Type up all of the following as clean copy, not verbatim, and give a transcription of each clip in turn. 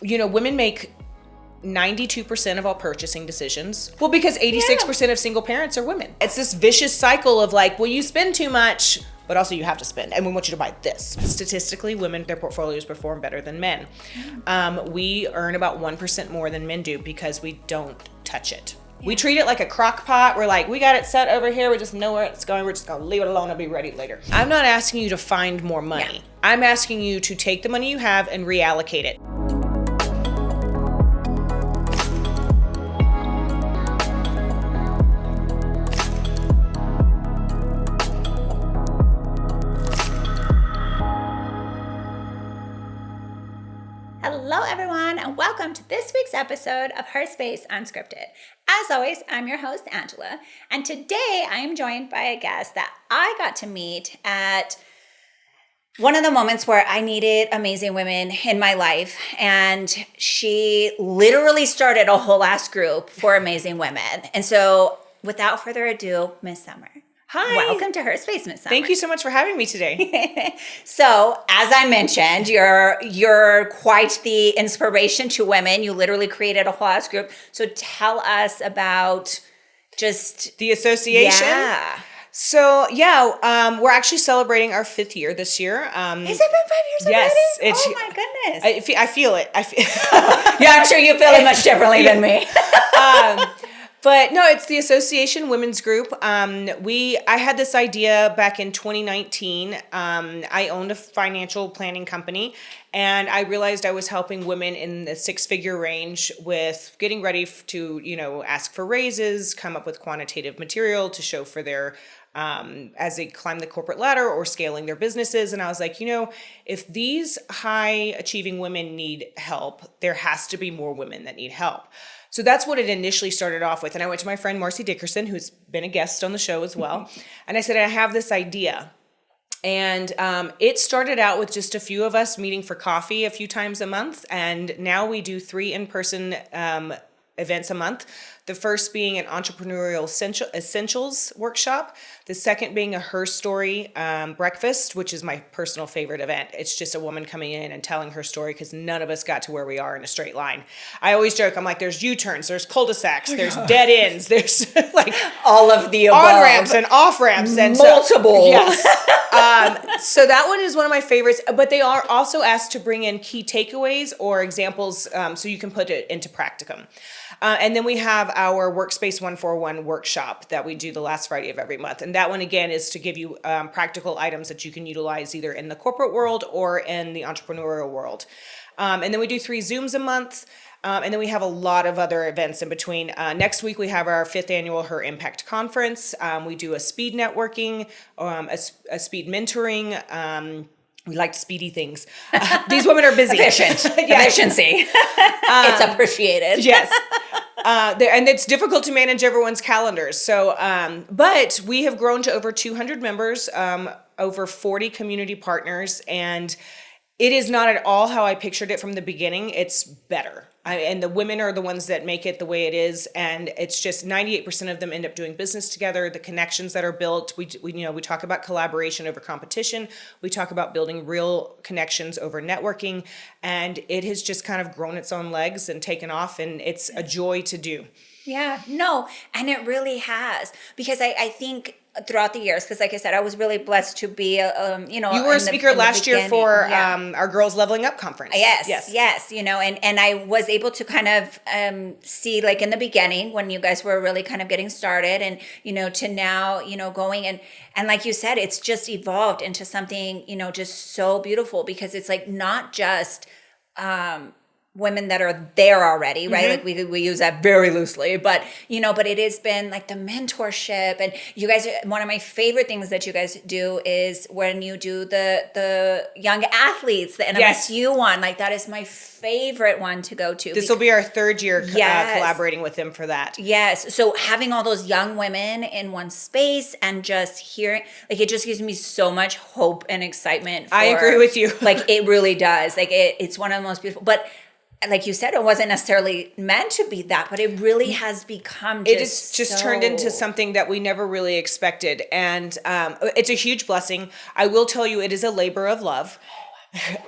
women make 92% of all purchasing decisions. Well, because 86% of single parents are women. It's this vicious cycle of like, well, you spend too much, but also you have to spend, and we want you to buy this. Statistically, women, their portfolios perform better than men. We earn about 1% more than men do because we don't touch it. We treat it like a crock pot. We're like, we got it set over here. We just know where it's going. We're just going to leave it alone. It'll be ready later. I'm not asking you to find more money. Yeah. I'm asking you to take the money you have and reallocate it. Hello, everyone, and welcome to this week's episode of Her Space Unscripted. As always, I'm your host, Angela, and today I am joined by a guest that I got to meet at one of the moments where I needed amazing women in my life, and she literally started a whole ass group for amazing women. And so, without further ado, Miss Summer. Hi. Welcome to Her Space, Miss Summer. Thank you so much for having me today. So, as I mentioned, you're quite the inspiration to women. You literally created a whole ass group. So tell us about just the association. Yeah. So we're actually celebrating our 5th year this year. Has it been 5 years already? Yes. Oh my goodness. I feel it. Yeah, I'm sure you feel it much differently than me. But no, it's the association women's group. I had this idea back in 2019. I owned a financial planning company, and I realized I was helping women in the 6-figure range with getting ready to, ask for raises, come up with quantitative material to show for their as they climb the corporate ladder or scaling their businesses. And I was like, if these high achieving women need help, there has to be more women that need help. So that's what it initially started off with. And I went to my friend Marcy Dickerson, who's been a guest on the show as well. And I said, I have this idea. And it started out with just a few of us meeting for coffee a few times a month. And now we do 3 in-person events a month. The first being an entrepreneurial essentials workshop. The second being a Her Story breakfast, which is my personal favorite event. It's just a woman coming in and telling her story because none of us got to where we are in a straight line. I always joke, I'm like, there's U-turns, there's cul-de-sacs, there's dead ends, there's like all of the above. On-ramps and off-ramps. And multiple. Yes. So that one is one of my favorites, but they are also asked to bring in key takeaways or examples so you can put it into practicum. And then we have our Workspace 141 workshop that we do the last Friday of every month. And that one, again, is to give you practical items that you can utilize either in the corporate world or in the entrepreneurial world. And then we do 3 Zooms a month. And then we have a lot of other events in between. Next week, we have our 5th annual Her Impact Conference. We do a speed networking, a speed mentoring. We like speedy things. These women are busy. Efficiency. It's appreciated. Yes. And it's difficult to manage everyone's calendars. So, but we have grown to over 200 members, over 40 community partners, and it is not at all how I pictured it from the beginning. It's better. And the women are the ones that make it the way it is. And it's just 98% of them end up doing business together. The connections that are built, we talk about collaboration over competition. We talk about building real connections over networking. And it has just kind of grown its own legs and taken off. And it's a joy to do. Yeah, no. And it really has. Because I think throughout the years, because like I said, I was really blessed to be, you were a speaker last year for our Girls Leveling Up conference. Yes. And I was able to kind of see like in the beginning when you guys were really kind of getting started and, to now, going and like you said, it's just evolved into something, just so beautiful because it's like not just, women that are there already, right? Mm-hmm. Like we use that very loosely, but but it has been like the mentorship and you guys, one of my favorite things that you guys do is when you do the young athletes, the NMSU one, like that is my favorite one to go to. This will be our 3rd year collaborating with them for that. Yes. So having all those young women in one space and just hearing, like it just gives me so much hope and excitement. I agree with you. Like it really does. Like it's one of the most beautiful, but like you said, it wasn't necessarily meant to be that, but it really has become It has just turned into something that we never really expected. And it's a huge blessing. I will tell you, it is a labor of love.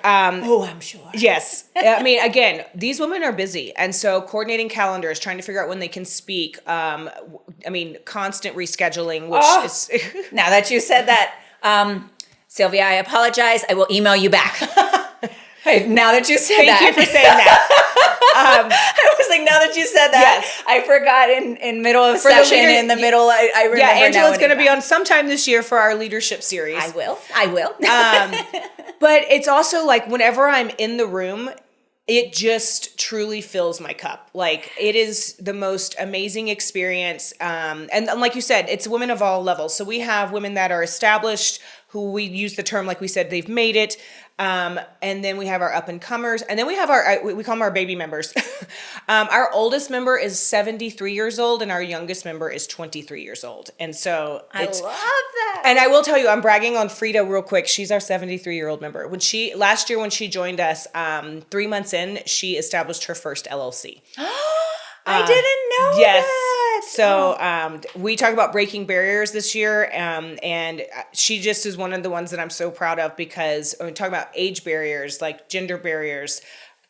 I'm sure. Yes. I mean, again, these women are busy. And so coordinating calendars, trying to figure out when they can speak. I mean, constant rescheduling, which is... Now that you said that, Sylvia, I apologize. I will email you back. Now that you said that. Thank you for saying that. I was like, now that you said that, yes. I forgot in middle of session, in the middle, I remember. Yeah, Angela's going to be on sometime this year for our leadership series. I will. But it's also like whenever I'm in the room, it just truly fills my cup. Like it is the most amazing experience. And like you said, it's women of all levels. So we have women that are established who we use the term, like we said, they've made it. And then we have our up and comers, and then we have we call them our baby members. Our oldest member is 73 years old and our youngest member is 23 years old. And so I love that. And I will tell you, I'm bragging on Frieda real quick. She's our 73-year-old member. Last year when she joined us, 3 months in, she established her first LLC. I didn't know yes. that. So we talk about breaking barriers this year, and she just is one of the ones that I'm so proud of because when we talk about age barriers, like gender barriers,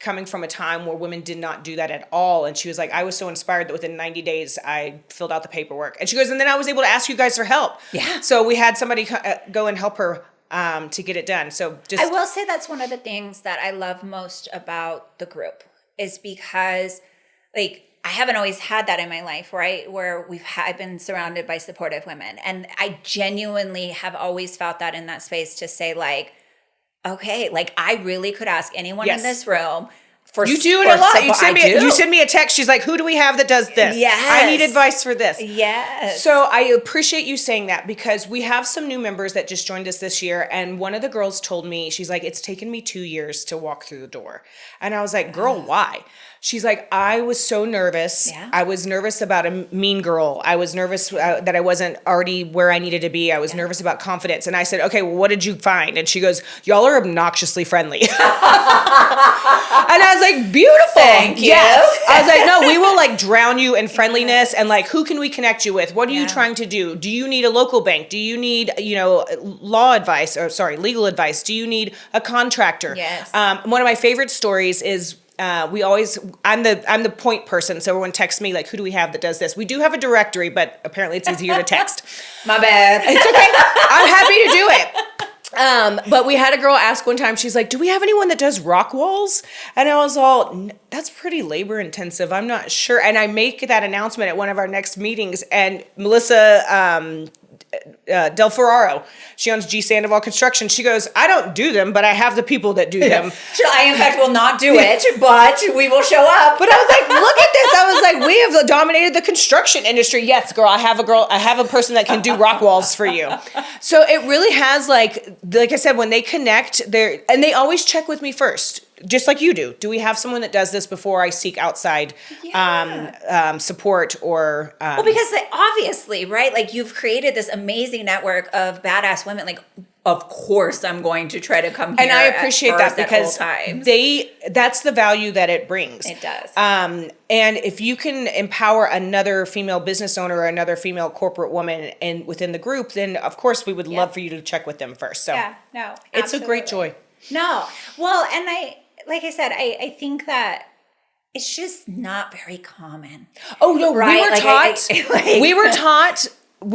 coming from a time where women did not do that at all. And she was like, I was so inspired that within 90 days, I filled out the paperwork. And she goes, and then I was able to ask you guys for help. Yeah. So we had somebody go and help her to get it done. So just I will say that's one of the things that I love most about the group is because like I haven't always had that in my life, right? Where I've been surrounded by supportive women. And I genuinely have always felt that in that space to say like, okay, like I really could ask anyone in this room for you do it a lot. You send me a text. She's like, who do we have that does this? Yes. I need advice for this. Yes. So I appreciate you saying that because we have some new members that just joined us this year. And one of the girls told me, she's like, it's taken me 2 years to walk through the door. And I was like, girl, why? She's like, I was so nervous. Yeah. I was nervous about a mean girl. I was nervous that I wasn't already where I needed to be. I was nervous about confidence. And I said, okay, well, what did you find? And she goes, y'all are obnoxiously friendly. And I was like, beautiful. Thank you. Yes. I was like, no, we will like drown you in friendliness and like, who can we connect you with? What are you trying to do? Do you need a local bank? Do you need, legal advice? Do you need a contractor? Yes. One of my favorite stories is I'm the point person. So everyone texts me like, who do we have that does this? We do have a directory, but apparently it's easier to text. My bad. It's okay. I'm happy to do it. But we had a girl ask one time, she's like, do we have anyone that does rock walls? And I was all, that's pretty labor intensive. I'm not sure. And I make that announcement at one of our next meetings and Melissa, Del Ferraro, she owns G. Sandoval Construction. She goes, I don't do them, but I have the people that do them. I, in fact, will not do it, but we will show up. But I was like, look at this. I was like, we have dominated the construction industry. Yes, girl, I have a person that can do rock walls for you. So it really has like I said, when they connect, and they always check with me first. Just like you do. Do we have someone that does this before I seek outside support or... Well, because obviously, right? Like you've created this amazing network of badass women. Like, of course I'm going to try to come here. And I appreciate that because that's the value that it brings. It does. And if you can empower another female business owner or another female corporate woman within the group, then of course we would love for you to check with them first. So it's a great joy. No. Well, and like I said, I think that it's just not very common. Oh no, right? We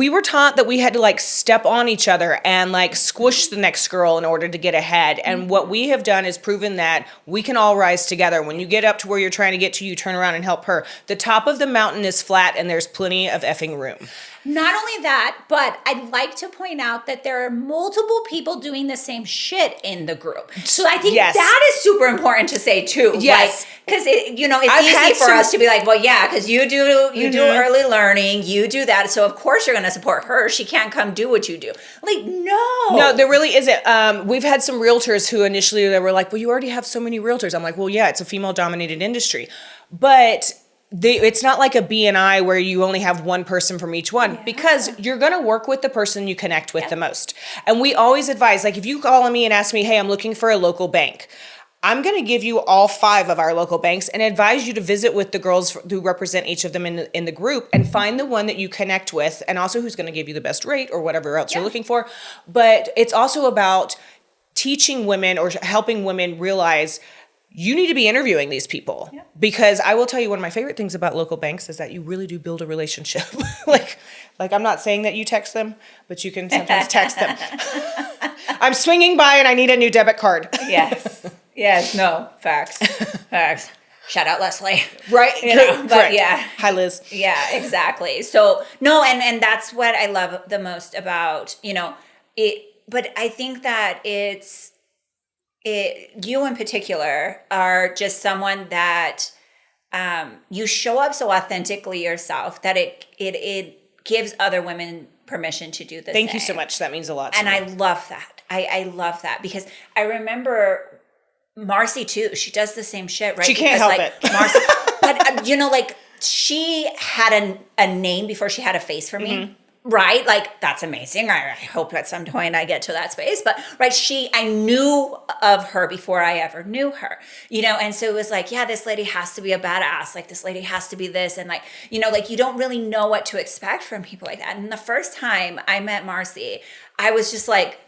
were taught that we had to like step on each other and like squish the next girl in order to get ahead. And what we have done is proven that we can all rise together. When you get up to where you're trying to get to, you turn around and help her. The top of the mountain is flat and there's plenty of effing room. Not only that, but I'd like to point out that there are multiple people doing the same shit in the group. So I think that is super important to say too. Yes. Because it's easy for us to be like, well, yeah, because you do early learning, you do that. So of course you're going to support her. She can't come do what you do. Like, no, there really isn't. We've had some realtors who initially they were like, well, you already have so many realtors. I'm like, well, yeah, it's a female dominated industry, but it's not like a B&I where you only have one person from each one because you're going to work with the person you connect with the most. And we always advise, like if you call me and ask me, hey, I'm looking for a local bank, I'm going to give you all 5 of our local banks and advise you to visit with the girls who represent each of them in the group and find the one that you connect with and also who's going to give you the best rate or whatever else you're looking for. But it's also about teaching women or helping women realize you need to be interviewing these people. Because I will tell you, one of my favorite things about local banks is that you really do build a relationship. like I'm not saying that you text them, but you can sometimes text them. I'm swinging by and I need a new debit card. Yes. No. Facts. Shout out Leslie. Right. But yeah. Hi, Liz. Yeah, exactly. So no, and that's what I love the most about, it, but I think that you in particular are just someone that you show up so authentically yourself that it gives other women permission to do the same. Thank you so much. That means a lot to me. I love that. I love that because I remember Marcy too. She does the same shit, right? She can't help it. Marcy, but she had a name before she had a face for me. Right? Like, that's amazing. I hope at some point I get to that space. But, right, I knew of her before I ever knew her, and so it was like, yeah, this lady has to be a badass. Like, this lady has to be this. And you don't really know what to expect from people like that. And the first time I met Marcy, I was just like,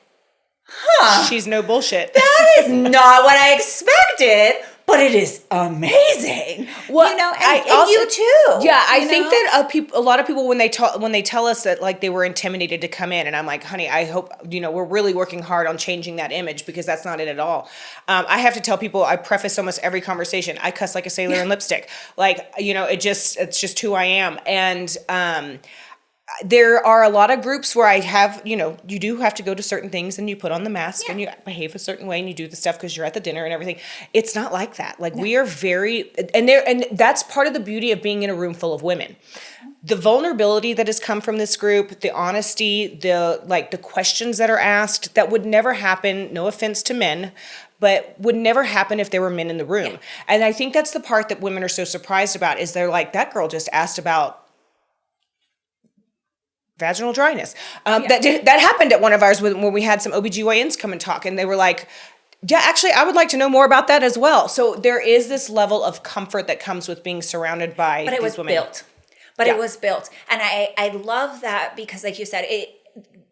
she's no bullshit. That is not what I expected. But it is amazing. Well, and you too. Yeah, I think that a lot of people when they tell us that like they were intimidated to come in, and I'm like, honey, I hope we're really working hard on changing that image because that's not it at all. I have to tell people, I preface almost every conversation, I cuss like a sailor in lipstick. Like it's just who I am, and there are a lot of groups where I have, you do have to go to certain things and you put on the mask and you behave a certain way and you do the stuff because you're at the dinner and everything. It's not like that. Like we are very, and that's part of the beauty of being in a room full of women. The vulnerability that has come from this group, the honesty, the questions that are asked that would never happen, no offense to men, but would never happen if there were men in the room. And I think that's the part that women are so surprised about is they're like, that girl just asked about vaginal dryness. That happened at one of ours when we had some OBGYNs come and talk, and they were like, yeah, actually, I would like to know more about that as well. So there is this level of comfort that comes with being surrounded by these women. But it was built. And I love that because, like you said,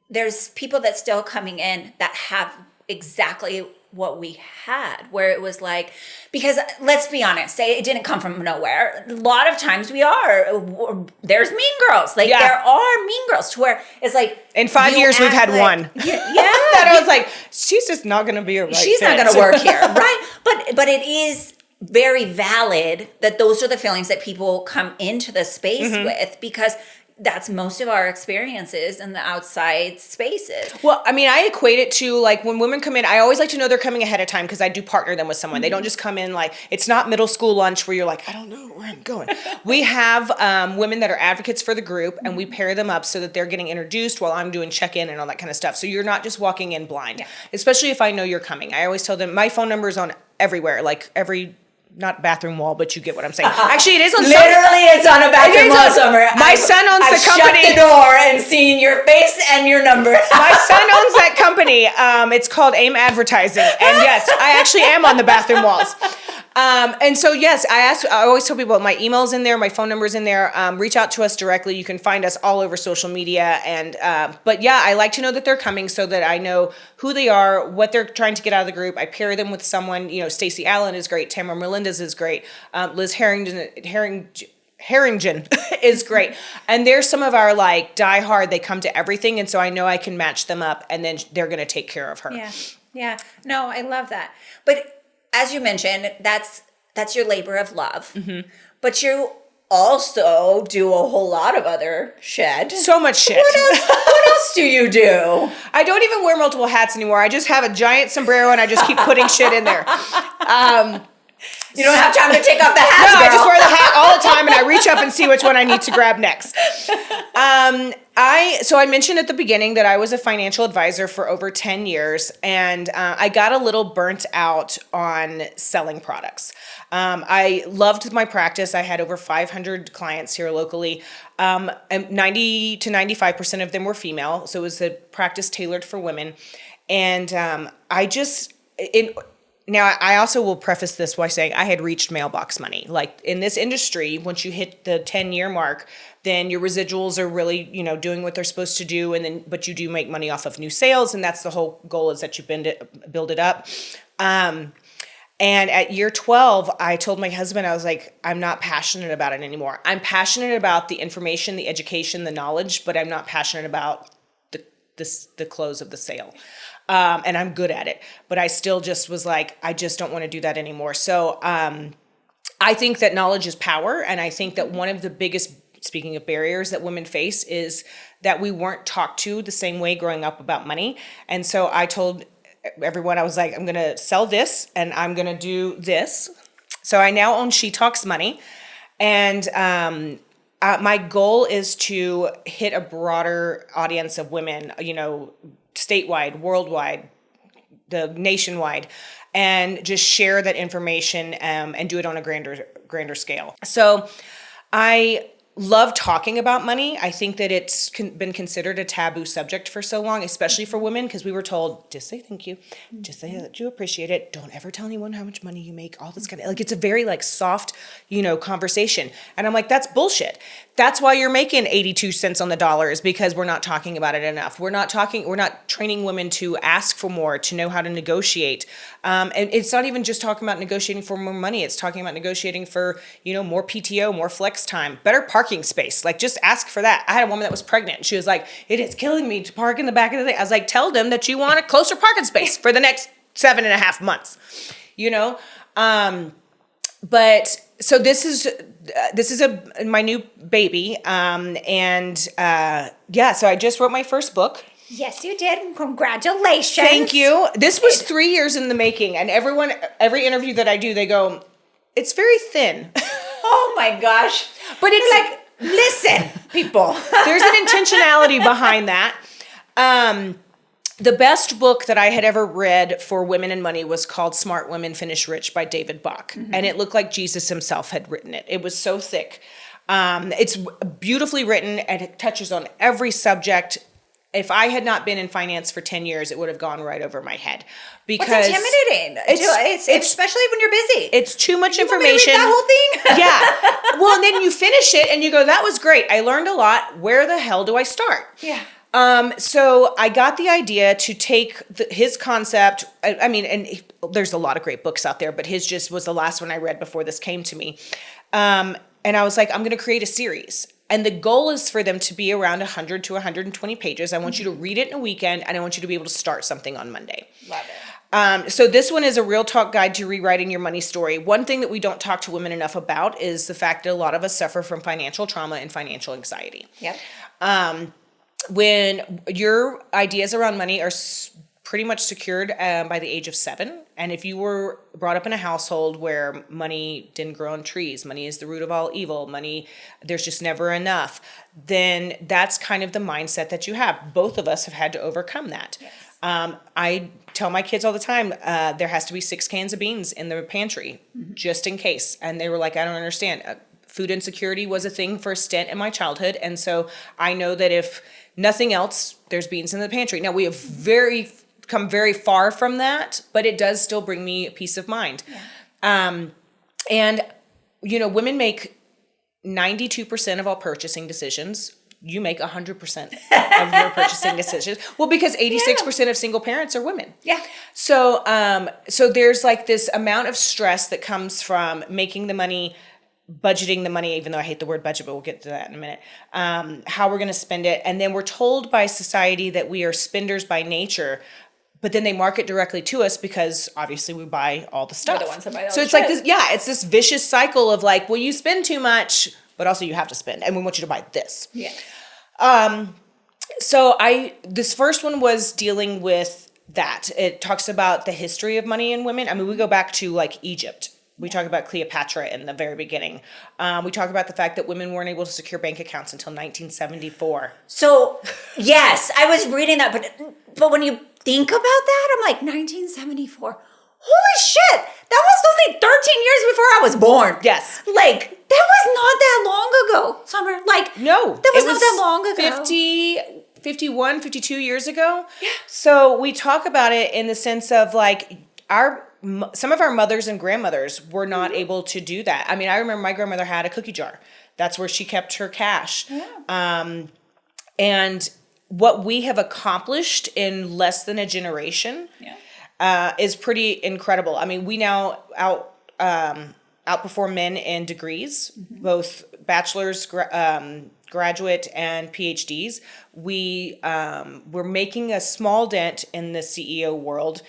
there's people that's still coming in that have exactly what we had, where it was like, because let's be honest, it didn't come from nowhere. A lot of times there's mean girls. Like there are mean girls to where it's like, in 5 years we've had one. That I was like, she's just not going to be a right She's fit. not going to work here. Right. But it is very valid that those are the feelings that people come into the space with, because that's most of our experiences in the outside spaces. Well, I mean, I equate it to like when women come in, I always like to know they're coming ahead of time because I do partner them with someone. They don't just come in like, it's not middle school lunch where you're like, I don't know where I'm going. We have women that are advocates for the group and we pair them up so that they're getting introduced while I'm doing check-in and all that kind of stuff. So you're not just walking in blind, especially if I know you're coming. I always tell them my phone number is on everywhere, like every not bathroom wall, but you get what I'm saying. Actually, it is on literally it's on a bathroom wall somewhere. My son owns the company. Shut the door and seen your face and your number. My son owns that company. It's called AIM Advertising, and yes, I actually am on the bathroom walls. And so yes, I always tell people my email's in there, my phone number's in there. Reach out to us directly. You can find us all over social media. And but yeah, I like to know that they're coming so that I know who they are, what they're trying to get out of the group. I pair them with someone. Stacey Allen is great. Tamara Melendez is great. Liz Harrington is great. And they're some of our like die hard. They come to everything, and so I know I can match them up, and then they're going to take care of her. Yeah. No, I love that. But as you mentioned, that's your labor of love. Mm-hmm. But you also do a whole lot of other shit. So much shit. What else do you do? I don't even wear multiple hats anymore. I just have a giant sombrero and I just keep putting shit in there. You don't have time to take off the hat. No, I just wear the hat all the time and I reach up and see which one I need to grab next. So I mentioned at the beginning that I was a financial advisor for over 10 years, and I got a little burnt out on selling products. I loved my practice. I had over 500 clients here locally. And 90 to 95% of them were female, so it was a practice tailored for women. And now I also will preface this by saying I had reached mailbox money. Like in this industry, once you hit the 10-year mark, then your residuals are really, doing what they're supposed to do. But you do make money off of new sales. And that's the whole goal, is that you build it up. And at year 12, I told my husband, I was like, I'm not passionate about it anymore. I'm passionate about the information, the education, the knowledge, but I'm not passionate about the close of the sale. And I'm good at it, but I still just was like, I just don't want to do that anymore. So I think that knowledge is power. And I think that one of the biggest, speaking of barriers that women face, is that we weren't talked to the same way growing up about money. And so I told everyone, I was like, I'm going to sell this and I'm going to do this. So I now own She Talks Money. And my goal is to hit a broader audience of women, statewide, worldwide, the nationwide, and just share that information and do it on a grander scale. So I love talking about money. I think that it's been considered a taboo subject for so long, especially for women, because we were told, just say thank you, just say that you appreciate it. Don't ever tell anyone how much money you make, all this kind of, it's a very soft, conversation. And I'm like, that's bullshit. That's why you're making 82 cents on the dollar, is because we're not talking about it enough. We're not training women to ask for more, to know how to negotiate. And it's not even just talking about negotiating for more money. It's talking about negotiating for, more PTO, more flex time, better parking space. Just ask for that. I had a woman that was pregnant. She was like, it is killing me to park in the back of the thing. I was like, tell them that you want a closer parking space for the next 7.5 months, But so this is my new baby. So I just wrote my first book. Yes, you did. Congratulations. Thank you. This was 3 years in the making. And every interview that I do, they go, it's very thin. Oh my gosh. But it's like, listen, people. There's an intentionality behind that. The best book that I had ever read for women and money was called Smart Women Finish Rich by David Bach. Mm-hmm. And it looked like Jesus himself had written it. It was so thick. It's beautifully written, and it touches on every subject. If I had not been in finance for 10 years, it would have gone right over my head. Because it's intimidating. It's especially when you're busy. It's too much information. Want me to read that whole thing? Yeah. Well, and then you finish it and you go, that was great. I learned a lot. Where the hell do I start? Yeah. So I got the idea to take his concept. There's a lot of great books out there, but his just was the last one I read before this came to me. And I was like, I'm going to create a series. And the goal is for them to be around 100 to 120 pages. I want you to read it in a weekend, and I want you to be able to start something on Monday. Love it. So this one is a real talk guide to rewriting your money story. One thing that we don't talk to women enough about is the fact that a lot of us suffer from financial trauma and financial anxiety. Yep. When your ideas around money are pretty much secured by the age of 7, and if you were brought up in a household where money didn't grow on trees, money is the root of all evil, money, there's just never enough, then that's kind of the mindset that you have. Both of us have had to overcome that. Yes. I tell my kids all the time, there has to be 6 cans of beans in the pantry, just in case. And they were like, I don't understand. Food insecurity was a thing for a stint in my childhood. And so I know that if nothing else, there's beans in the pantry. Now, we have come very far from that, but it does still bring me peace of mind. Yeah. Women make 92% of all purchasing decisions. You make 100% of your purchasing decisions. Well, because 86% of single parents are women. Yeah. So there's this amount of stress that comes from making the money, budgeting the money, even though I hate the word budget, but we'll get to that in a minute, how we're going to spend it. And then we're told by society that we are spenders by nature, but then they market directly to us because obviously we buy all the stuff. We're the ones that buy all so the it's shit. it's this vicious cycle of well, you spend too much, but also you have to spend, and we want you to buy this. Yeah. So this first one was dealing with that. It talks about the history of money and women. I mean, we go back to Egypt. We talk about Cleopatra in the very beginning. We talk about the fact that women weren't able to secure bank accounts until 1974. So, yes, I was reading that, but when you think about that, I'm like, 1974. Holy shit! That was only 13 years before I was born. Yes. That was not that long ago, Summer. No. That was not that long ago. 51, 52 years ago. Yeah. So we talk about it in the sense of our some of our mothers and grandmothers were not able to do that. I mean, I remember my grandmother had a cookie jar. That's where she kept her cash. Yeah. And what we have accomplished in less than a generation is pretty incredible. I mean, we now outperform men in degrees, both bachelor's, graduate, and PhDs. We're making a small dent in the CEO world.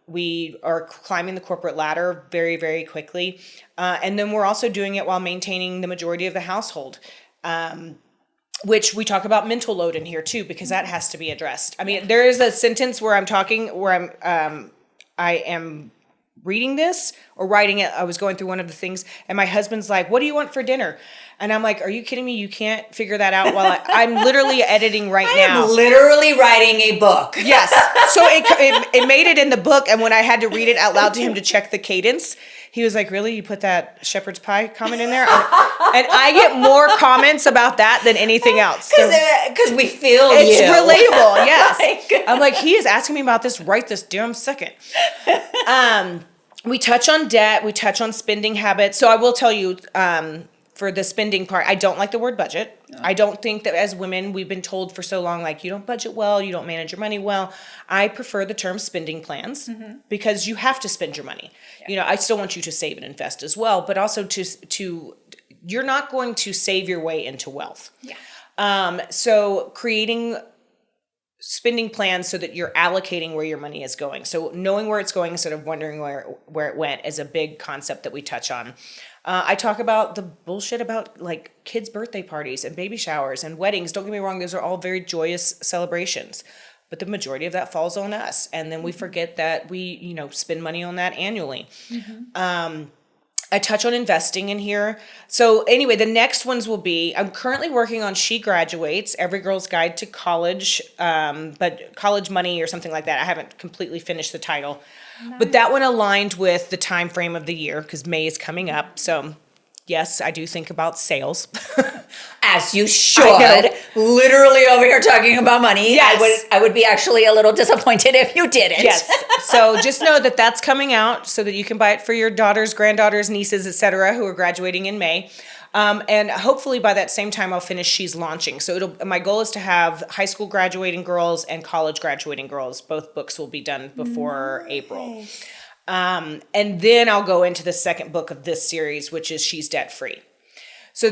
We are climbing the corporate ladder very, very quickly. And then we're also doing it while maintaining the majority of the household. Which we talk about mental load in here too, because that has to be addressed. I mean, there is a sentence where I am reading this or writing it. I was going through one of the things and my husband's like, "What do you want for dinner?" And I'm like, "Are you kidding me? You can't figure that out while I'm literally editing now. I'm literally writing a book. Yes. So it made it in the book. And when I had to read it out loud to him to check the cadence, he was like, "Really? You put that shepherd's pie comment in there?" And I get more comments about that than anything else. Because we feel it's you. relatable, yes. I'm like, he is asking me about this right this damn second. We touch on debt. We touch on spending habits. So I will tell you, for the spending part, I don't like the word budget. No. I don't think that as women, we've been told for so long, like, you don't budget well, you don't manage your money well. I prefer the term spending plans because you have to spend your money. Yeah. You know, I still want you to save and invest as well, but also to you're not going to save your way into wealth. Yeah. So creating spending plans so that you're allocating where your money is going. So knowing where it's going instead of wondering where it went is a big concept that we touch on. I talk about the bullshit about like kids' birthday parties and baby showers and weddings. Don't get me wrong, those are all very joyous celebrations, but the majority of that falls on us. And then we forget that we, spend money on that annually. I touch on investing in here. So anyway, the next ones will be, I'm currently working on She Graduates, Every Girl's Guide to College, but College Money or something like that. I haven't completely finished the title. Nice. But that one aligned with the time frame of the year because May is coming up. So yes, I do think about sales. As you should. Literally over here talking about money. Yes. I would be actually a little disappointed if you didn't. Yes. So just know that that's coming out so that you can buy it for your daughters, granddaughters, nieces, etc., who are graduating in May. And hopefully by that same time I'll finish She's Launching. So my goal is to have high school graduating girls and college graduating girls. Both books will be done before April. And then I'll go into the second book of this series, which is She's Debt Free. So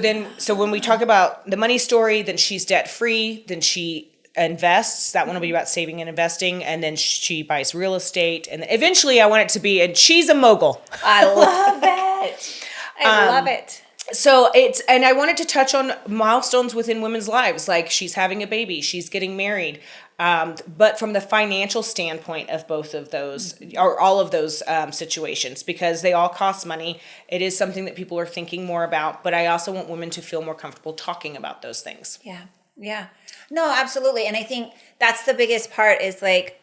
when we talk about the money story, then she's debt free, then she invests. That one will be about saving and investing. And then she buys real estate. And eventually I want it to be, and she's a mogul. I love it. I love it. So and I wanted to touch on milestones within women's lives, like she's having a baby, she's getting married. But from the financial standpoint of both of those, or all of those situations, because they all cost money, it is something that people are thinking more about. But I also want women to feel more comfortable talking about those things. Yeah. No, absolutely. And I think that's the biggest part is like,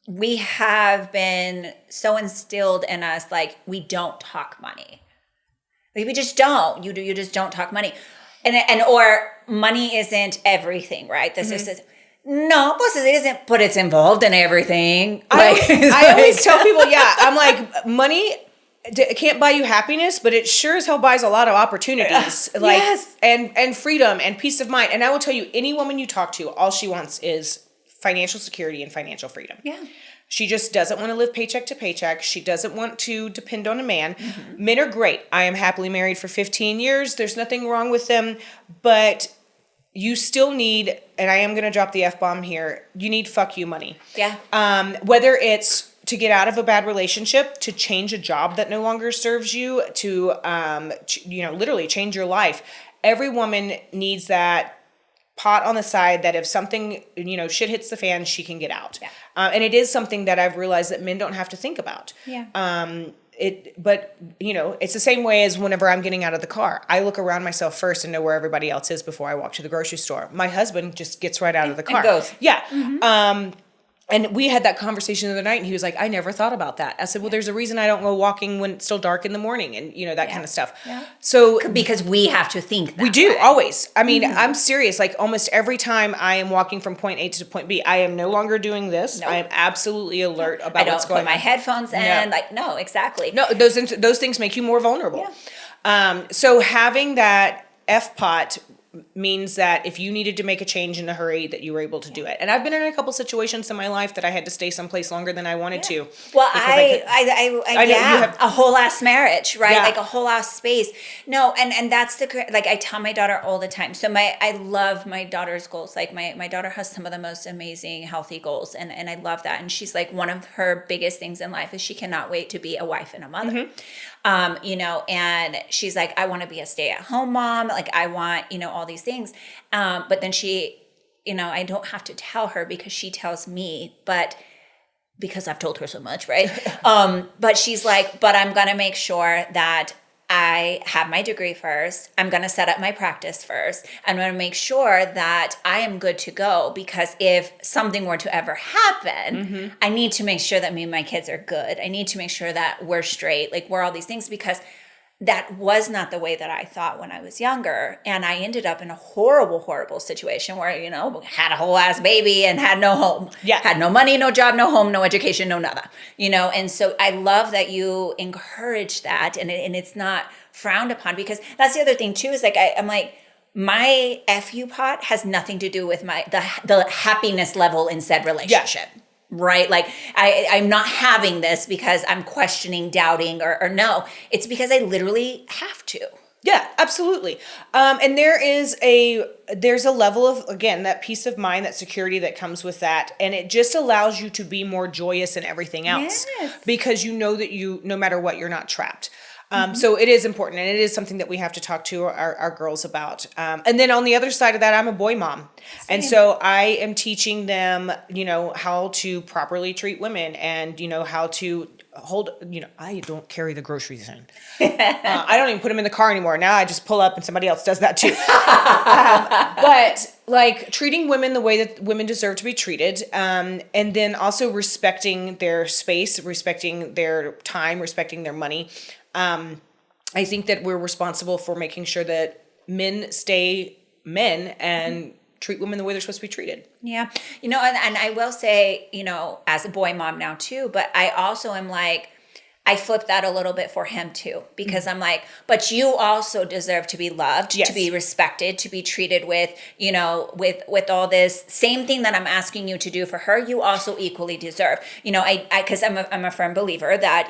we have been so instilled in us, like, we don't talk money. Like, we just don't. You just don't talk money. And or money isn't everything, right? This is no, plus it isn't, but it's involved in everything. I always tell people, I'm like, money can't buy you happiness, but it sure as hell buys a lot of opportunities, and freedom and peace of mind. And I will tell you, any woman you talk to, all she wants is financial security and financial freedom. Yeah. She just doesn't want to live paycheck to paycheck. She doesn't want to depend on a man. Men are great. I am happily married for 15 years. There's nothing wrong with them, but you still need, and I am going to drop the F-bomb here, you need fuck you money. Yeah. Whether it's to get out of a bad relationship, to change a job that no longer serves you, to, literally change your life. Every woman needs that pot on the side that if something, shit hits the fan, she can get out. Yeah. And it is something that I've realized that men don't have to think about. Yeah. But it's the same way as whenever I'm getting out of the car. I look around myself first and know where everybody else is before I walk to the grocery store. My husband just gets right out of the car. And goes. Yeah. And we had that conversation the other night, and he was like, I never thought about that. I said, well, there's a reason I don't go walking when it's still dark in the morning, and that kind of stuff. Yeah. So Because we have to think that we do way. always. I mean, I'm serious. Like almost every time I am walking from point A to point B, I am no longer doing this. Nope. I am absolutely alert about I don't what's going put my on. headphones in. Like, no, exactly. No, those things make you more vulnerable. Yeah. So having that FPOT means that if you needed to make a change in a hurry, that you were able to do it. And I've been in a couple situations in my life that I had to stay someplace longer than I wanted to. Well, I know you have a whole ass marriage, right? Yeah. Like a whole ass space. No, and that's like I tell my daughter all the time. So I love my daughter's goals. Like my daughter has some of the most amazing healthy goals, and I love that. And she's like, one of her biggest things in life is she cannot wait to be a wife and a mother. And she's like, I want to be a stay-at-home mom. Like I want, all these things. But then she, I don't have to tell her because she tells me, but because I've told her so much, right? But she's like, but I'm going to make sure that I have my degree first. I'm going to set up my practice first. I'm going to make sure that I am good to go, because if something were to ever happen, I need to make sure that me and my kids are good. I need to make sure that we're straight, like we're all these things, because that was not the way that I thought when I was younger. And I ended up in a horrible, horrible situation where, had a whole ass baby and had no home. Yeah. Had no money, no job, no home, no education, no nada. And so I love that you encourage that, and it's not frowned upon, because that's the other thing too, is like, I'm like, my FU pot has nothing to do with the happiness level in said relationship. Yeah. Right? Like I'm not having this because I'm questioning, doubting, or no. It's because I literally have to. Yeah, absolutely. And there's a level of, again, that peace of mind, that security that comes with that. And it just allows you to be more joyous in everything else. Yes. Because you know that no matter what, you're not trapped. So it is important, and it is something that we have to talk to our girls about. And then on the other side of that, I'm a boy mom. Same. And so I am teaching them, how to properly treat women, and, how to hold, I don't carry the groceries in. I don't even put them in the car anymore. Now I just pull up and somebody else does that too. But like treating women the way that women deserve to be treated. And then also respecting their space, respecting their time, respecting their money. I think that we're responsible for making sure that men stay men and treat women the way they're supposed to be treated. Yeah. And I will say, as a boy mom now too, but I also am like, I flip that a little bit for him too, because I'm like, but you also deserve to be loved, yes. to be respected, to be treated with, with all this same thing that I'm asking you to do for her. You also equally deserve, because I'm a firm believer that,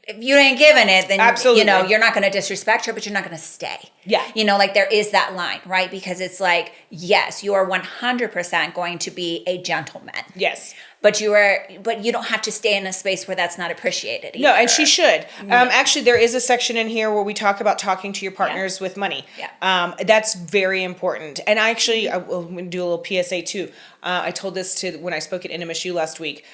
if you ain't giving it, then, absolutely. You're not going to disrespect her, but you're not going to stay. Yeah. Like there is that line, right? Because it's like, yes, you are 100% going to be a gentleman. Yes. But you don't have to stay in a space where that's not appreciated either. No, and she should. Actually, there is a section in here where we talk about talking to your partners with money. Yeah. That's very important. And I will do a little PSA too. I told this when I spoke at NMSU last week.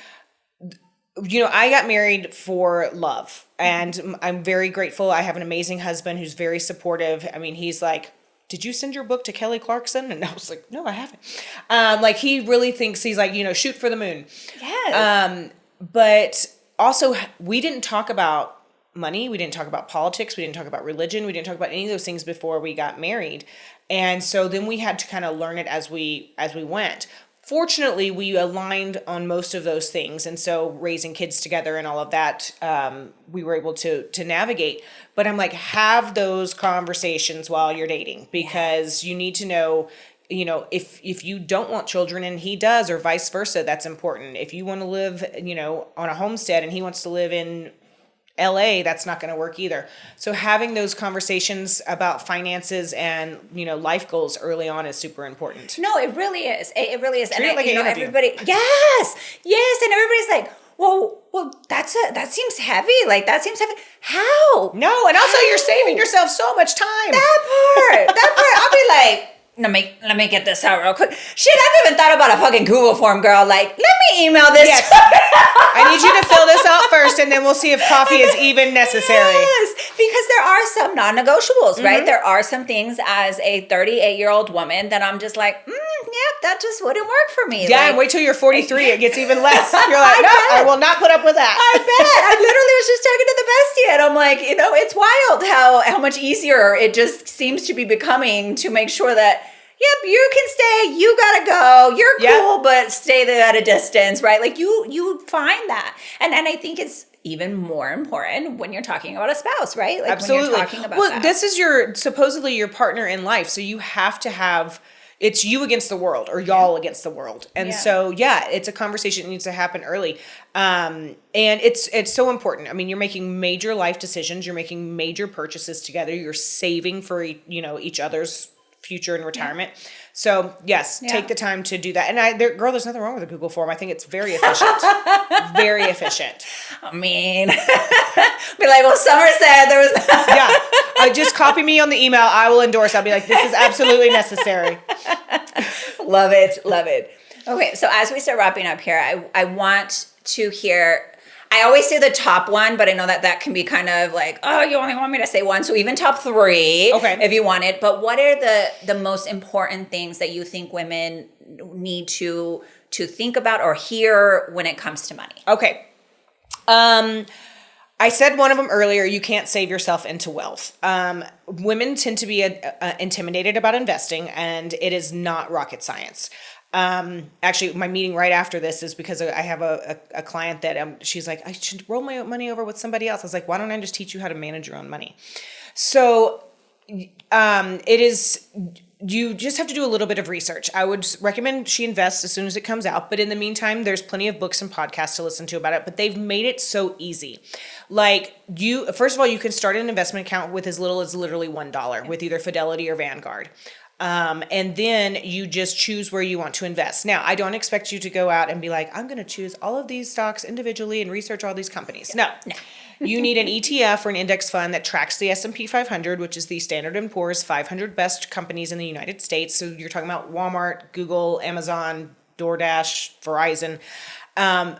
I got married for love, and I'm very grateful. I have an amazing husband who's very supportive. I mean, he's like, did you send your book to Kelly Clarkson? And I was like, no, I haven't. He really thinks, he's like, shoot for the moon. Yes. But also, we didn't talk about money. We didn't talk about politics. We didn't talk about religion. We didn't talk about any of those things before we got married. And so then we had to kind of learn it as we went. Fortunately, we aligned on most of those things. And so raising kids together and all of that, we were able to navigate. But I'm like, have those conversations while you're dating, because you need to know, if you don't want children and he does, or vice versa, that's important. If you want to live, on a homestead and he wants to live in LA, that's not going to work either. So having those conversations about finances and, life goals early on is super important. No, it really is. It really is. Treat it like an interview. Everybody, yes. And everybody's like, well, that seems heavy. Like, that seems heavy. How? No, and also you're saving yourself so much time. That part. I'll be like, let me get this out real quick. Shit, I've even thought about a fucking Google form, girl. Like, let me email this. Yes. I need you to fill this out first, and then we'll see if coffee is even necessary. Yes, because there are some non-negotiables, right? There are some things as a 38-year-old woman that I'm just like, yeah, that just wouldn't work for me. Yeah, Like, and wait till you're 43, it gets even less. You're like, no, I will not put up with that. I bet. I literally was just talking to the bestie, and I'm like, it's wild how much easier it just seems to be becoming to make sure that, yep, you can stay, you gotta go, you're cool, but stay there at a distance, right? Like you find that. And I think it's even more important when you're talking about a spouse, right? Like Absolutely. when you're talking about that. This is supposedly your partner in life. So you have to have, it's you against the world or y'all against the world. And so, it's a conversation that needs to happen early. And it's so important. I mean, you're making major life decisions. You're making major purchases together. You're saving for, each other's future in retirement. So yes, take the time to do that. And there's nothing wrong with a Google form. I think it's very efficient. Very efficient. I mean, be like, well, Summer said there was. Just copy me on the email. I will endorse. I'll be like, this is absolutely necessary. Love it. Love it. Okay. So as we start wrapping up here, I want to hear, I always say the top one, but I know that can be kind of like, oh, you only want me to say one. So even top three, if you want it. But what are the most important things that you think women need to think about or hear when it comes to money? Okay. I said one of them earlier, you can't save yourself into wealth. Women tend to be intimidated about investing, and it is not rocket science. Actually, my meeting right after this is because I have a client that she's like, I should roll my money over with somebody else. I was like, why don't I just teach you how to manage your own money? So you just have to do a little bit of research. I would recommend she invests as soon as it comes out. But in the meantime, there's plenty of books and podcasts to listen to about it. But they've made it so easy. Like first of all, you can start an investment account with as little as literally $1 with either Fidelity or Vanguard. And then you just choose where you want to invest. Now, I don't expect you to go out and be like, I'm going to choose all of these stocks individually and research all these companies. No. You need an ETF or an index fund that tracks the S&P 500, which is the Standard & Poor's 500 best companies in the United States. So you're talking about Walmart, Google, Amazon, DoorDash, Verizon.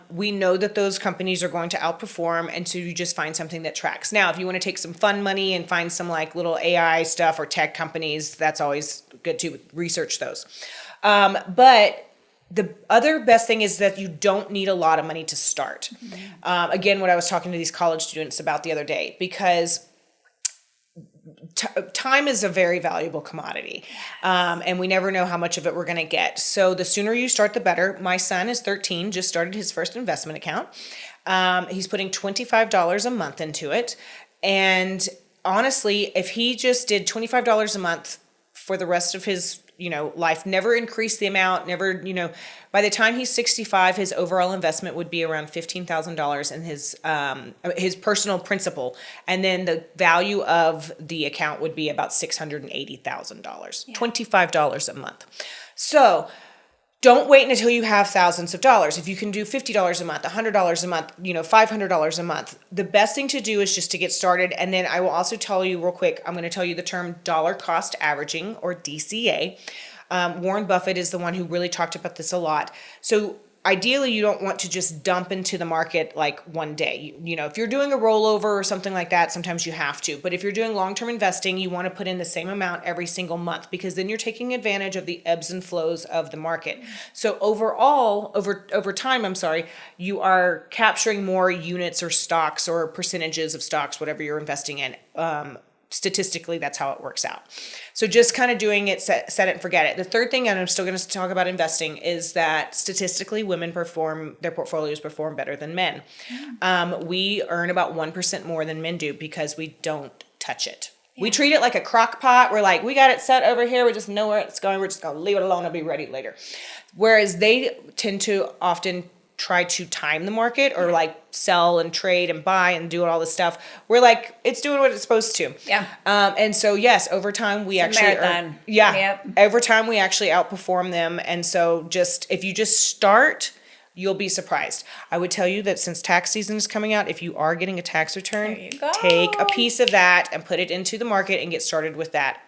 We know that those companies are going to outperform, and so you just find something that tracks. Now, if you want to take some fun money and find some like little AI stuff or tech companies, that's always good to research those. But the other best thing is that you don't need a lot of money to start. Again, what I was talking to these college students about the other day, because time is a very valuable commodity. And we never know how much of it we're going to get. So the sooner you start, the better. My son is 13, just started his first investment account. He's putting $25 a month into it. And honestly, if he just did $25 a month for the rest of his life, never increase the amount, never, by the time he's 65, his overall investment would be around $15,000 in his personal principal. And then the value of the account would be about $680,000, $25 a month. So don't wait until you have thousands of dollars. If you can do $50 a month, $100 a month, $500 a month, the best thing to do is just to get started. And then I will also tell you real quick, I'm going to tell you the term dollar cost averaging, or DCA. Warren Buffett is the one who really talked about this a lot. So ideally, you don't want to just dump into the market like one day. If you're doing a rollover or something like that, sometimes you have to. But if you're doing long-term investing, you want to put in the same amount every single month, because then you're taking advantage of the ebbs and flows of the market. So overall, over time, you are capturing more units or stocks or percentages of stocks, whatever you're investing in. Statistically, that's how it works out. So just kind of doing it, set it and forget it. The third thing, and I'm still going to talk about investing, is that statistically their portfolios perform better than men. We earn about 1% more than men do because we don't touch it. We treat it like a crock pot. We're like, we got it set over here. We just know where it's going. We're just going to leave it alone. It'll be ready later. Whereas they tend to often try to time the market or like sell and trade and buy and do all this stuff. We're like, it's doing what it's supposed to. Yeah. And so yes, over time we over time we actually outperform them. And so if you just start, you'll be surprised. I would tell you that since tax season is coming out, if you are getting a tax return, take a piece of that and put it into the market and get started with that.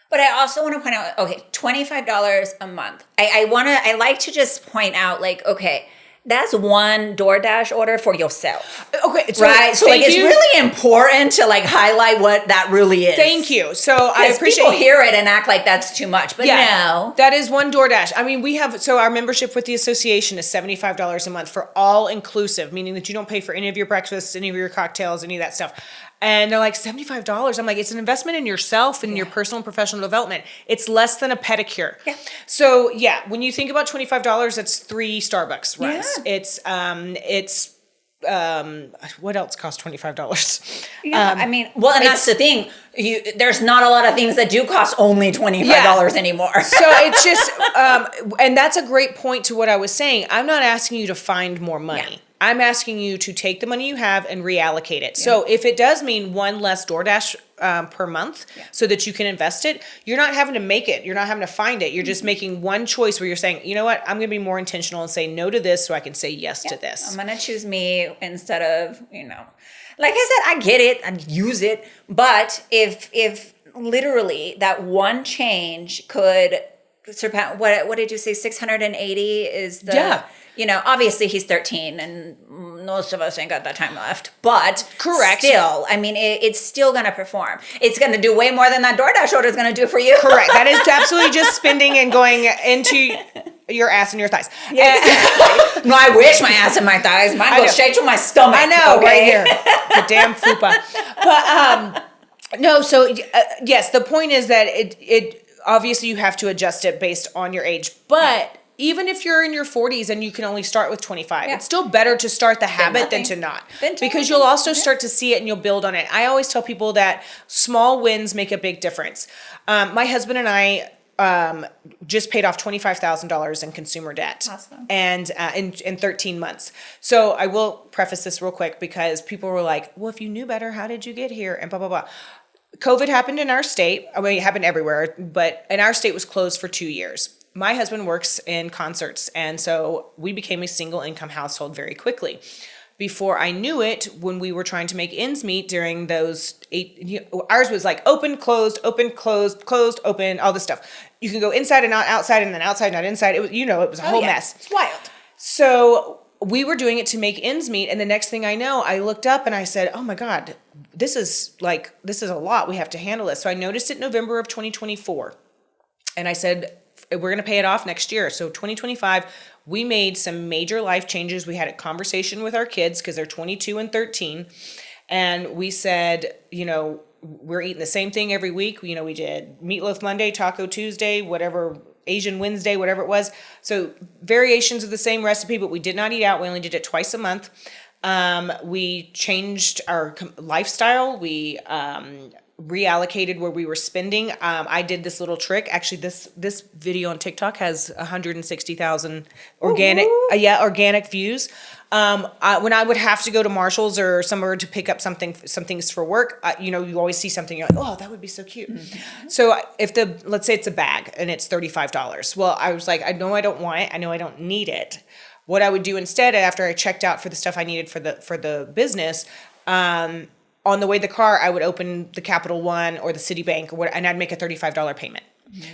But I also want to point out, $25 a month. I like to just point out, like, okay, that's one DoorDash order for yourself. Okay, so Right? So like, thank it's you. really important to like highlight what that really is. Thank you. So I appreciate people hear it and act like that's too much, but no. that is one DoorDash. I mean, we have, so our membership with the association is $75 a month for all inclusive, meaning that you don't pay for any of your breakfasts, any of your cocktails, any of that stuff. And they're like, $75. I'm like, it's an investment in yourself and your personal and professional development. It's less than a pedicure. Yeah. So when you think about $25, that's 3 Starbucks runs. Yeah. It's what else costs $25? Yeah, I mean, Well, and that's the thing. There's not a lot of things that do cost only $25 anymore. So it's just, and that's a great point to what I was saying. I'm not asking you to find more money. Yeah. I'm asking you to take the money you have and reallocate it. Yeah. So if it does mean one less DoorDash per month so that you can invest it, you're not having to make it. You're not having to find it. You're just making one choice where you're saying, you know what, I'm going to be more intentional and say no to this so I can say yes to this. I'm going to choose me instead of, like I said, I get it, I use it. But if literally that one change could surpass, what did you say, 680 is the... obviously he's 13 and most of us ain't got that time left, but correct. Still, I mean, it's still going to perform. It's going to do way more than that DoorDash order is going to do for you. Correct. That is absolutely just spending and going into your ass and your thighs. Yeah, exactly. No, I wish my ass and my thighs. Mine goes straight to my stomach. I know, okay? right here. The damn fupa. But no, so yes, the point is that it obviously you have to adjust it based on your age, but even if you're in your 40s and you can only start with 25, it's still better to start the habit than to not. Because you'll also start to see it and you'll build on it. I always tell people that small wins make a big difference. My husband and I just paid off $25,000 in consumer debt. Awesome. And in 13 months. So I will preface this real quick because people were like, well, if you knew better, how did you get here? And blah, blah, blah. COVID happened in our state. I mean, it happened everywhere, but in our state was closed for 2 years. My husband works in concerts, and so we became a single income household very quickly. Before I knew it, when we were trying to make ends meet during those ours was like open, closed, closed, open, all this stuff. You can go inside and not outside, and then outside, not inside. It was, it was a whole mess. It's wild. So we were doing it to make ends meet, and the next thing I know, I looked up and I said, oh my God, this is a lot. We have to handle this. So I noticed it November of 2024, and I said, we're going to pay it off next year. So 2025, we made some major life changes. We had a conversation with our kids because they're 22 and 13. And we said, we're eating the same thing every week. We did meatloaf Monday, taco Tuesday, whatever, Asian Wednesday, whatever it was. So variations of the same recipe, but we did not eat out. We only did it twice a month. We changed our lifestyle. We reallocated where we were spending. I did this little trick. Actually, this video on TikTok has 160,000 organic views. When I would have to go to Marshall's or somewhere to pick up some things for work, you always see something, you're like, oh, that would be so cute. Mm-hmm. So let's say it's a bag and it's $35. Well, I was like, I know I don't want it. I know I don't need it. What I would do instead, after I checked out for the stuff I needed for the business, on the way to the car, I would open the Capital One or the Citibank and I'd make a $35 payment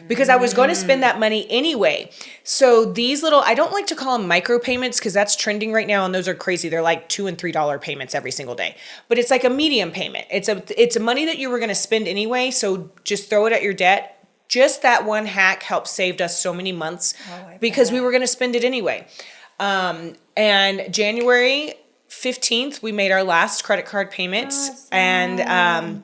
because I was going to spend that money anyway. So these I don't like to call them micro payments because that's trending right now and those are crazy. They're like $2 and $3 payments every single day, but it's like a medium payment. It's a money that you were going to spend anyway. So just throw it at your debt. Just that one hack helped saved us so many months because we were going to spend it anyway. And January 15th, we made our last credit card payment. Awesome. And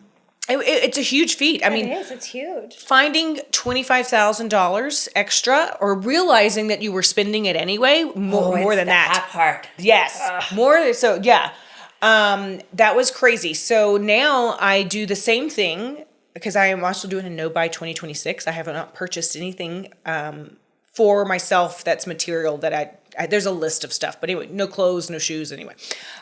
it's a huge feat. I mean, it's huge. Finding $25,000 extra or realizing that you were spending it anyway, more than that. That part. Yes. More. So yeah, that was crazy. So now I do the same thing because I am also doing a no buy 2026. I have not purchased anything for myself that's material that there's a list of stuff, but anyway, no clothes, no shoes. Anyway,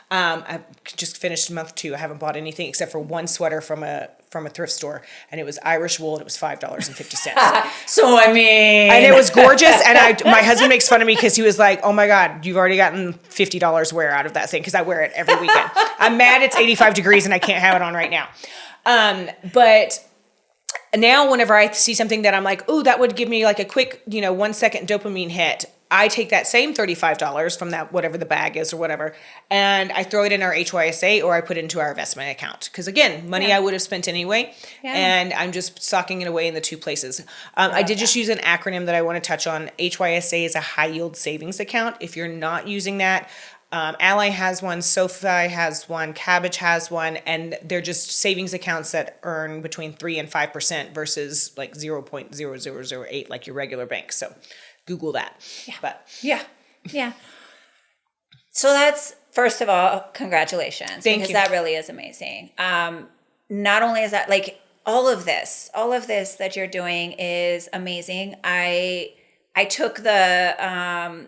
I just finished month 2. I haven't bought anything except for one sweater from a thrift store, and it was Irish wool, and it was $5.50. So I mean, and it was gorgeous. And my husband makes fun of me because he was like, "Oh my God, you've already gotten $50 wear out of that thing," because I wear it every weekend. I'm mad it's 85 degrees and I can't have it on right now. But now whenever I see something that I'm like, oh, that would give me like a quick, 1 second dopamine hit, I take that same $35 from that, whatever the bag is or whatever, and I throw it in our HYSA or I put it into our investment account. Because again, money I would have spent anyway, and I'm just stocking it away in the two places. I did just use an acronym that I want to touch on. HYSA is a high yield savings account. If you're not using that, Ally has one, SoFi has one, Cabbage has one, and they're just savings accounts that earn between 3 and 5% versus like 0.0008 like your regular bank. So Google that. Yeah. So that's, first of all, congratulations. Thank because you. that really is amazing. Not only is that, like, all of this that you're doing is amazing. I took the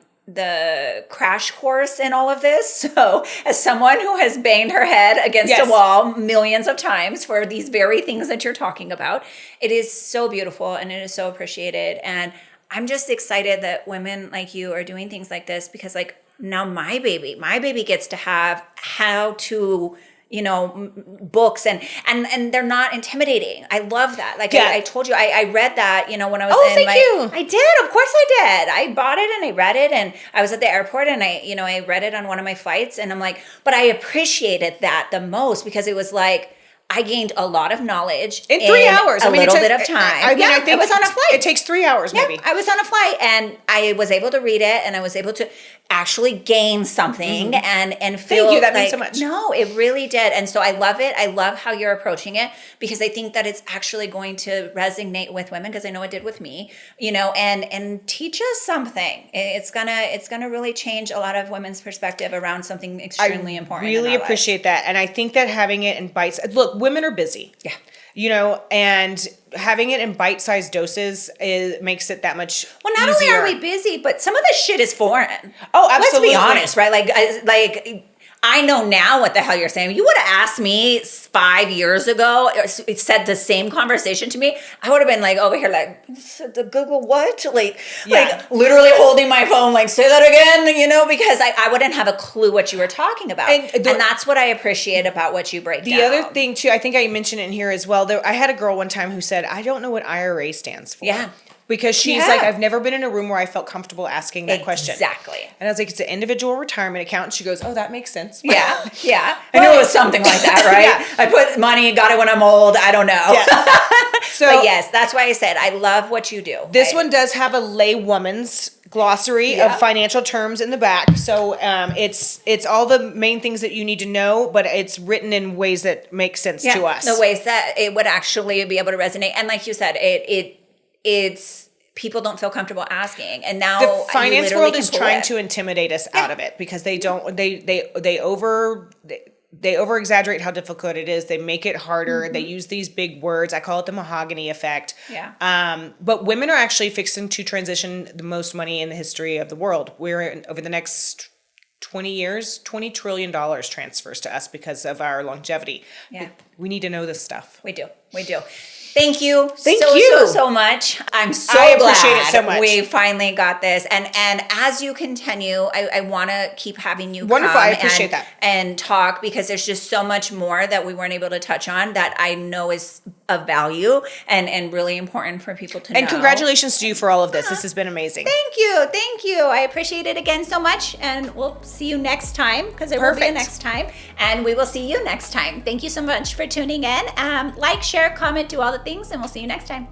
crash course in all of this. So as someone who has banged her head against a wall millions of times for these very things that you're talking about, it is so beautiful and it is so appreciated. And I'm just excited that women like you are doing things like this, because like now my baby gets to have how to, books and they're not intimidating. I love that. Like I told you, I read that, when I was I did. Of course I did. I bought it and I read it, and I was at the airport and I read it on one of my flights, and I'm like, but I appreciated that the most because it was like, I gained a lot of knowledge in 3 hours. A little bit of time. I think I was on a flight. It takes 3 hours, maybe. I was on a flight, and I was able to read it, and I was able to actually gain something and feel. Thank you. That means so much. No, it really did, and so I love it. I love how you're approaching it, because I think that it's actually going to resonate with women, because I know it did with me. And teach us something. It's gonna really change a lot of women's perspective around something extremely important. Really appreciate that, and I think that having it in bites. Look, women are busy. Yeah. And having it in bite-sized doses makes it that much Well, not easier. only are we busy, but some of this shit is foreign. Oh, absolutely. Let's be honest, right? Like I know now what the hell you're saying. You would have asked me 5 years ago, it said the same conversation to me, I would have been like over here like, the Google what? Like literally holding my phone like, say that again, because I wouldn't have a clue what you were talking about. And that's what I appreciate about what you break down. The other thing too, I think I mentioned it in here as well. I had a girl one time who said, I don't know what IRA stands for. Yeah. Because she's like, I've never been in a room where I felt comfortable asking that question. Exactly. And I was like, it's an individual retirement account. And she goes, oh, that makes sense. Yeah. I knew it was something like that, right? I put money, got it when I'm old. I don't know. So, but yes, that's why I said I love what you do. This one does have a laywoman's glossary of financial terms in the back. So it's all the main things that you need to know, but it's written in ways that make sense to us. The ways that it would actually be able to resonate. And like you said, it's people don't feel comfortable asking, and now the finance world is trying it. to intimidate us out of it, because they over exaggerate how difficult it is. They make it harder. They use these big words. I call it the mahogany effect. But women are actually fixing to transition the most money in the history of the world. Over the next 20 years, $20 trillion transfers to us because of our longevity. We need to know this stuff. We do. Thank you so much. I'm so I glad appreciate it so much. we finally got this. And as you continue, I want to keep having you Wonderful. come I appreciate that. And talk, because there's just so much more that we weren't able to touch on that I know is of value and really important for people to know. And congratulations to you for all of this. This has been amazing. Thank you. I appreciate it again so much, and we'll see you next time, because there will be a next time, and we will see you next time. Thank you so much for tuning in. Like, share, comment, do all the things, and we'll see you next time.